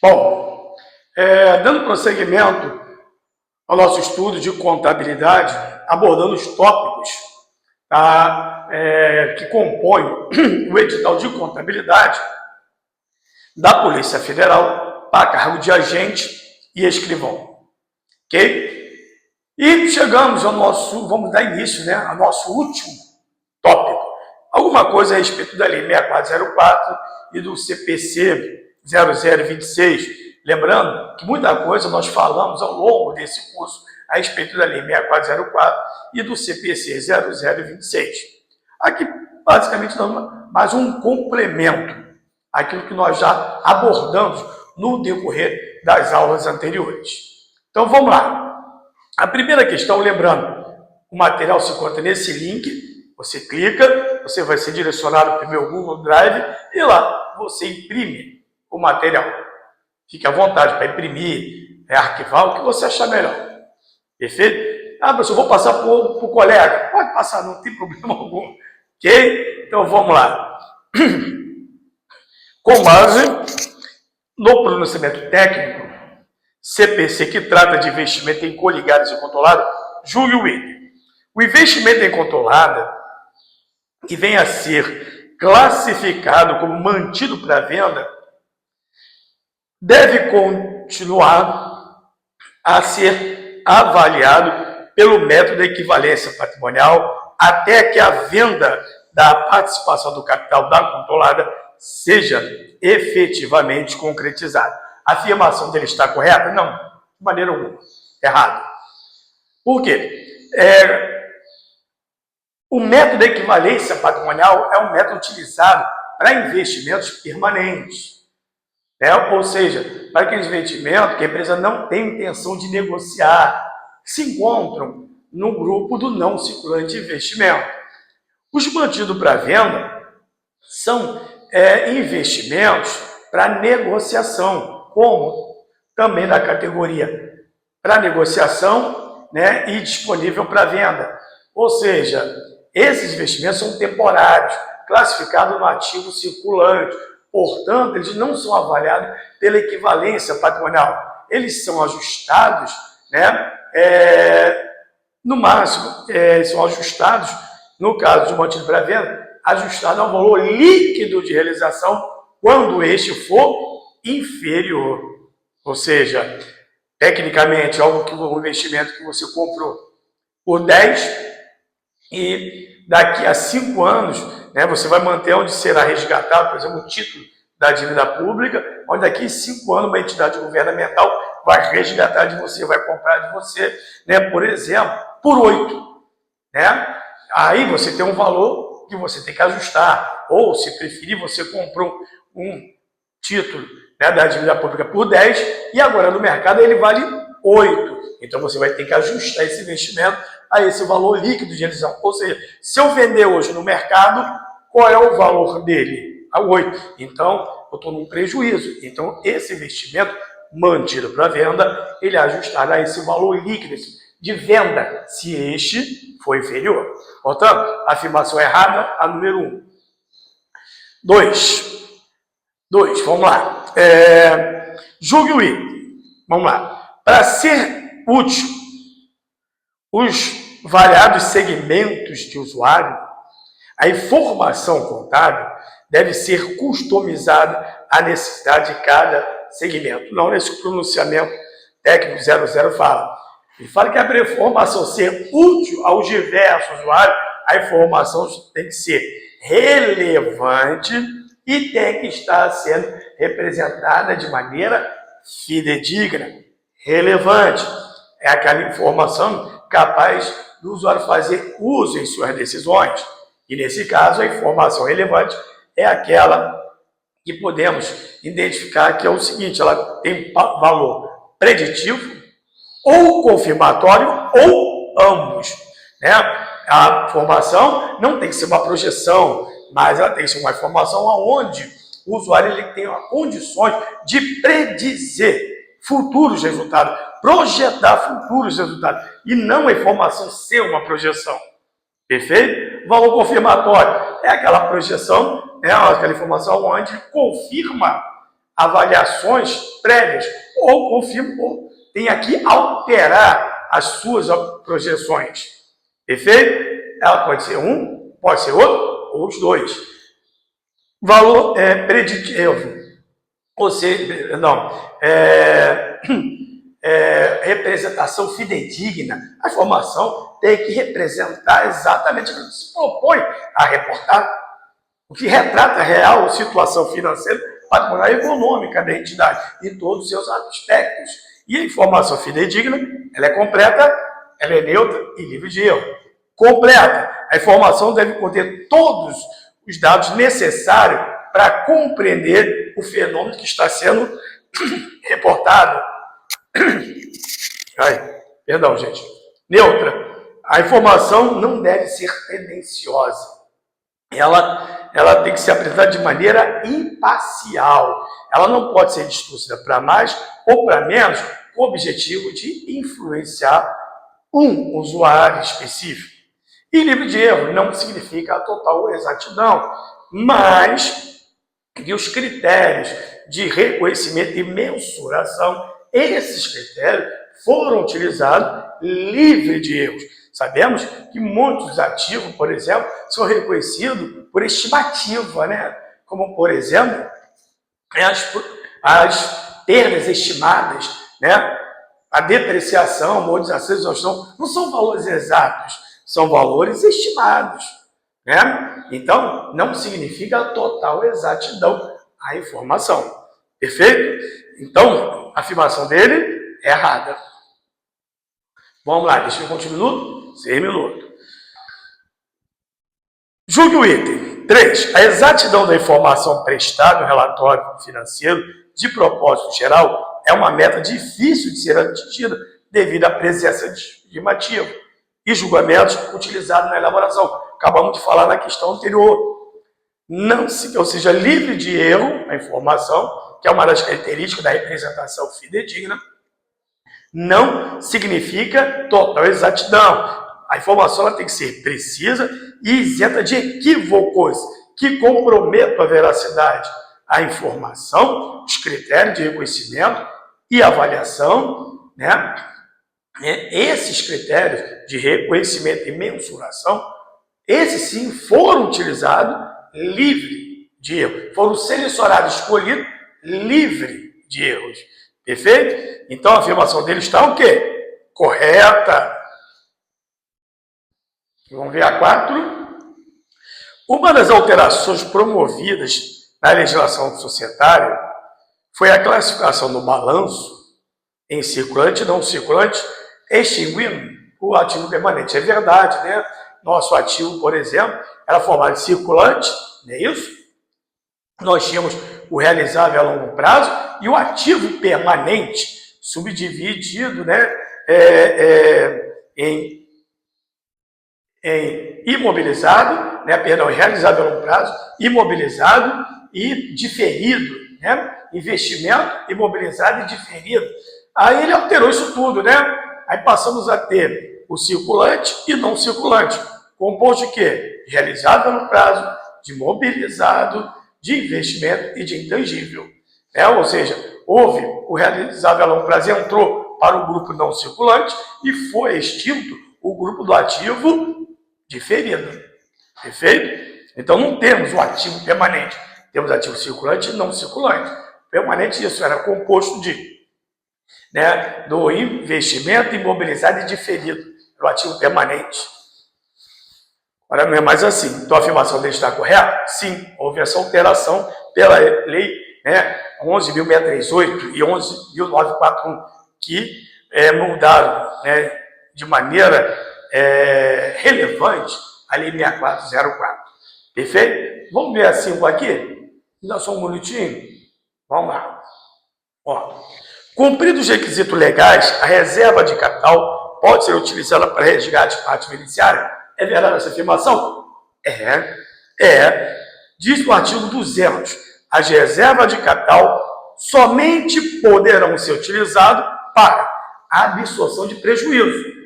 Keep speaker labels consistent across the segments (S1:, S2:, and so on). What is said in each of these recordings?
S1: Bom, dando prosseguimento ao nosso estudo de contabilidade, abordando os tópicos que compõem o edital de contabilidade da Polícia Federal para cargo de agente e escrivão. Ok? E chegamos ao nosso, vamos dar início, ao nosso último tópico. Alguma coisa a respeito da Lei 6404 e do CPC 0026. Lembrando que muita coisa nós falamos ao longo desse curso a respeito da Lei 6404 e do CPC 0026. Aqui, basicamente, mais um complemento àquilo que nós já abordamos no decorrer das aulas anteriores. Então, vamos lá. A primeira questão, lembrando, o material se encontra nesse link, você clica, você vai ser direcionado para o meu Google Drive e lá você imprime o material. Fique à vontade para imprimir, arquivar, o que você achar melhor. Perfeito? Professor, vou passar para o colega. Pode passar, não tem problema algum. Ok? Então, vamos lá. Com base no pronunciamento técnico, CPC, que trata de investimento em coligados e controlado, julgue o item. O investimento em controlada, que vem a ser classificado como mantido para venda, deve continuar a ser avaliado pelo método de equivalência patrimonial até que a venda da participação do capital da controlada seja efetivamente concretizada. A afirmação dele está correta? Não, de maneira alguma. Errado. Por quê? O método de equivalência patrimonial é um método utilizado para investimentos permanentes. Ou seja, para aqueles investimentos que a empresa não tem intenção de negociar, se encontram no grupo do não circulante de investimento. Os mantidos para venda são investimentos para negociação, como também na categoria para negociação, e disponível para venda. Ou seja, esses investimentos são temporários, classificados no ativo circulante. Portanto, eles não são avaliados pela equivalência patrimonial. Eles são ajustados, no máximo, são ajustados, no caso de mantido para venda, ajustado ao valor líquido de realização quando este for inferior. Ou seja, tecnicamente, um investimento que você comprou por 10 e daqui a 5 anos, você vai manter onde será resgatado, por exemplo, o título da dívida pública, onde daqui a 5 anos uma entidade governamental vai resgatar de você, vai comprar de você, por exemplo, por 8. Aí você tem um valor que você tem que ajustar, ou se preferir, você comprou um título da dívida pública por 10 e agora no mercado ele vale 8. Então você vai ter que ajustar esse investimento a esse valor líquido de realização. Ou seja, se eu vender hoje no mercado, qual é o valor dele? A 8. Então, eu estou num prejuízo. Então, esse investimento mantido para venda, ele ajustará a esse valor líquido de venda, se este for inferior. Portanto, afirmação errada, a número 1. 2, vamos lá. Julgue o item. Vamos lá. Para ser útil, os variados segmentos de usuário, a informação contábil deve ser customizada à necessidade de cada segmento. Não nesse pronunciamento técnico 00 fala. Ele fala que a informação ser útil aos diversos usuários, a informação tem que ser relevante e tem que estar sendo representada de maneira fidedigna. Relevante é aquela informação capaz do usuário fazer uso em suas decisões. E nesse caso, a informação relevante é aquela que podemos identificar que é o seguinte: ela tem valor preditivo, ou confirmatório, ou ambos. A informação não tem que ser uma projeção, mas ela tem que ser uma informação onde o usuário ele tem condições de predizer futuros resultados, projetar futuros resultados, e não a informação ser uma projeção. Perfeito? Valor confirmatório é aquela projeção, aquela informação onde confirma avaliações prévias, ou confirmou, tem que alterar as suas projeções. Perfeito? Ela pode ser um, pode ser outro, ou os dois. Valor preditivo, ou seja, não, representação fidedigna. A informação tem que representar exatamente o que se propõe a reportar, o que retrata a real situação financeira, patrimonial e econômica da entidade, em todos os seus aspectos. E a informação fidedigna, ela é completa, ela é neutra e livre de erro. Completa. A informação deve conter todos os dados necessários para compreender o fenômeno que está sendo reportado. Perdão, gente. Neutra. A informação não deve ser tendenciosa. Ela tem que ser apresentada de maneira imparcial. Ela não pode ser distorcida para mais ou para menos, com o objetivo de influenciar um usuário específico. E livre de erro não significa a total exatidão, mas que os critérios de reconhecimento e mensuração, esses critérios foram utilizados livre de erros. Sabemos que muitos ativos, por exemplo, são reconhecidos por estimativa, né? Como, por exemplo, as perdas estimadas, né? A depreciação, a amortização, a exaustão, não são valores exatos, são valores estimados, né? Então, não significa a total exatidão a informação. Perfeito? Então, a afirmação dele é errada. Vamos lá, deixa eu continuar. 6 minutos. Julgue o item. 3. A exatidão da informação prestada no relatório financeiro de propósito geral é uma meta difícil de ser atingida devido à presença de estimativa e julgamentos utilizados na elaboração. Acabamos de falar na questão anterior. Ou seja, livre de erro a informação, que é uma das características da representação fidedigna, não significa total exatidão. A informação ela tem que ser precisa e isenta de equívocos que comprometam a veracidade. A informação, os critérios de reconhecimento e avaliação, né? Esses critérios de reconhecimento e mensuração, esses sim foram utilizados livre de erro. Foram selecionados, escolhidos livre de erros. Perfeito? Então a afirmação dele está o quê? Correta. Vamos ver a 4. Uma das alterações promovidas na legislação societária foi a classificação do balanço em circulante e não circulante, extinguindo o ativo permanente. É verdade, né? Nosso ativo, por exemplo, era formado de circulante, não é isso? Nós tínhamos o realizável a longo prazo e o ativo permanente, subdividido, né, em imobilizado, né, realizável a longo prazo, imobilizado e diferido, né? Investimento, imobilizado e diferido. Aí ele alterou isso tudo, né? Aí passamos a ter o circulante e não circulante, composto de quê? Realizável a longo prazo, de imobilizado, de investimento e de intangível. Ou seja, houve o realizável a longo prazo, entrou para o grupo não circulante e foi extinto o grupo do ativo diferido. Perfeito? Então não temos o ativo permanente, temos ativo circulante e não circulante. Permanente, isso era composto de, né, do investimento imobilizado e diferido, o ativo permanente. Agora não é mais assim. Então a afirmação dele está correta? Sim, houve essa alteração pela lei, né, 11.638 e 11.941, que mudaram, né, de maneira relevante a lei 6404. Perfeito? Vamos ver a 5 aqui? Ainda só um minutinho? Vamos lá. Ó. Cumpridos os requisitos legais, a reserva de capital pode ser utilizada para resgate de parte beneficiária. É verdade essa afirmação? Diz o artigo 200. As reservas de capital somente poderão ser utilizadas para a absorção de prejuízo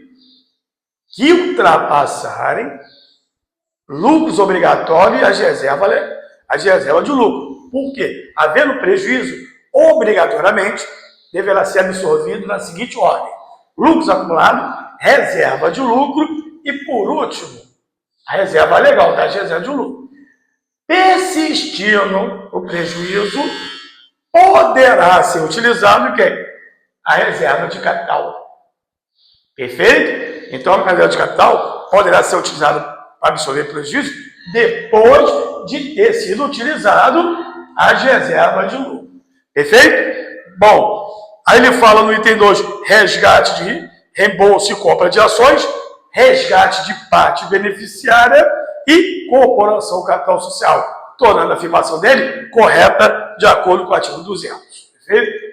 S1: que ultrapassarem lucros obrigatórios e as reservas de lucro. Por quê? Havendo prejuízo, obrigatoriamente deverá ser absorvido na seguinte ordem: lucros acumulados, reserva de lucro e, por último, a reserva legal, tá? A reserva de lucro. Persistindo o prejuízo, poderá ser utilizado o quê? A reserva de capital. Perfeito? Então, a reserva de capital poderá ser utilizada para absorver prejuízo depois de ter sido utilizado as reservas de lucro. Perfeito? Bom, aí ele fala no item 2, resgate de reembolso e compra de ações, resgate de parte beneficiária e corporação capital social, tornando a afirmação dele correta de acordo com o artigo 200. Perfeito?